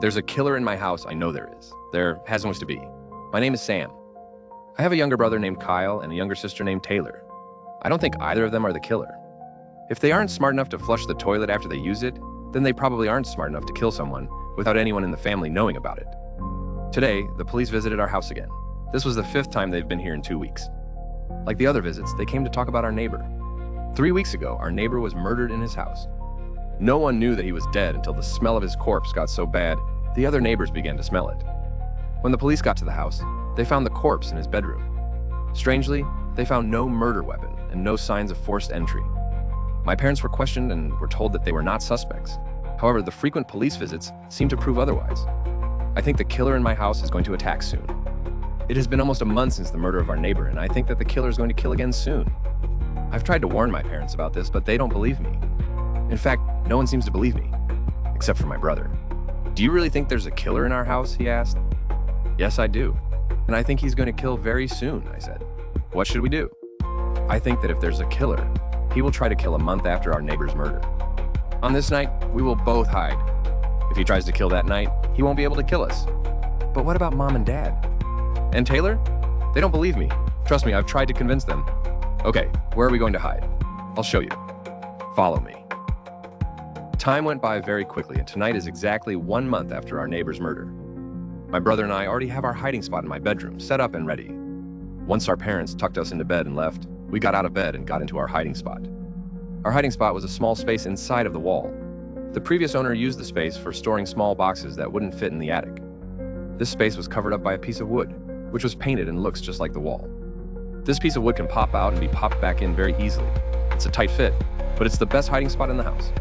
There's a killer in my house, I know there is. There has always to be. My name is Sam. I have a younger brother named Kyle and a younger sister named Taylor. I don't think either of them are the killer. If they aren't smart enough to flush the toilet after they use it, then they probably aren't smart enough to kill someone without anyone in the family knowing about it. Today, the police visited our house again. This was the 5th time they've been here in 2 weeks. Like the other visits, they came to talk about our neighbor. 3 weeks ago, our neighbor was murdered in his house. No one knew that he was dead until the smell of his corpse got so bad, the other neighbors began to smell it. When the police got to the house, they found the corpse in his bedroom. Strangely, they found no murder weapon and no signs of forced entry. My parents were questioned and were told that they were not suspects. However, the frequent police visits seem to prove otherwise. I think the killer in my house is going to attack soon. It has been almost a month since the murder of our neighbor, and I think that the killer is going to kill again soon. I've tried to warn my parents about this, but they don't believe me. In fact, no one seems to believe me, except for my brother. "Do you really think there's a killer in our house?" he asked. "Yes, I do. And I think he's going to kill very soon," I said. "What should we do?" "I think that if there's a killer, he will try to kill a month after our neighbor's murder. On this night, we will both hide. If he tries to kill that night, he won't be able to kill us." "But what about Mom and Dad? And Taylor? They don't believe me. Trust me, I've tried to convince them." "Okay, where are we going to hide? I'll show you. Follow me." Time went by very quickly, and tonight is exactly 1 month after our neighbor's murder. My brother and I already have our hiding spot in my bedroom, set up and ready. Once our parents tucked us into bed and left, we got out of bed and got into our hiding spot. Our hiding spot was a small space inside of the wall. The previous owner used the space for storing small boxes that wouldn't fit in the attic. This space was covered up by a piece of wood, which was painted and looks just like the wall. This piece of wood can pop out and be popped back in very easily. It's a tight fit, but it's the best hiding spot in the house.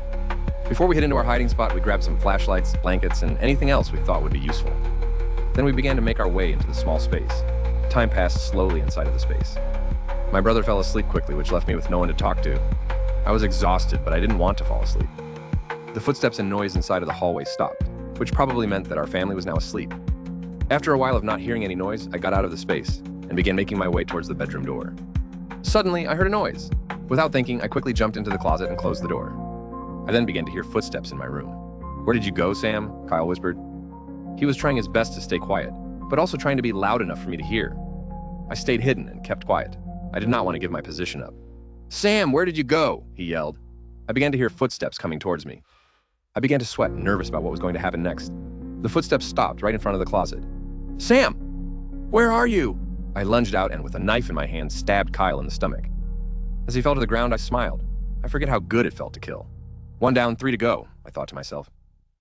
Before we hid into our hiding spot, we grabbed some flashlights, blankets, and anything else we thought would be useful. Then we began to make our way into the small space. Time passed slowly inside of the space. My brother fell asleep quickly, which left me with no one to talk to. I was exhausted, but I didn't want to fall asleep. The footsteps and noise inside of the hallway stopped, which probably meant that our family was now asleep. After a while of not hearing any noise, I got out of the space and began making my way towards the bedroom door. Suddenly, I heard a noise. Without thinking, I quickly jumped into the closet and closed the door. I then began to hear footsteps in my room. "Where did you go, Sam?" Kyle whispered. He was trying his best to stay quiet, but also trying to be loud enough for me to hear. I stayed hidden and kept quiet. I did not want to give my position up. "Sam, where did you go?" he yelled. I began to hear footsteps coming towards me. I began to sweat, nervous about what was going to happen next. The footsteps stopped right in front of the closet. "Sam, where are you?" I lunged out and with a knife in my hand stabbed Kyle in the stomach. As he fell to the ground, I smiled. I forget how good it felt to kill. 1 down, 3 to go, I thought to myself.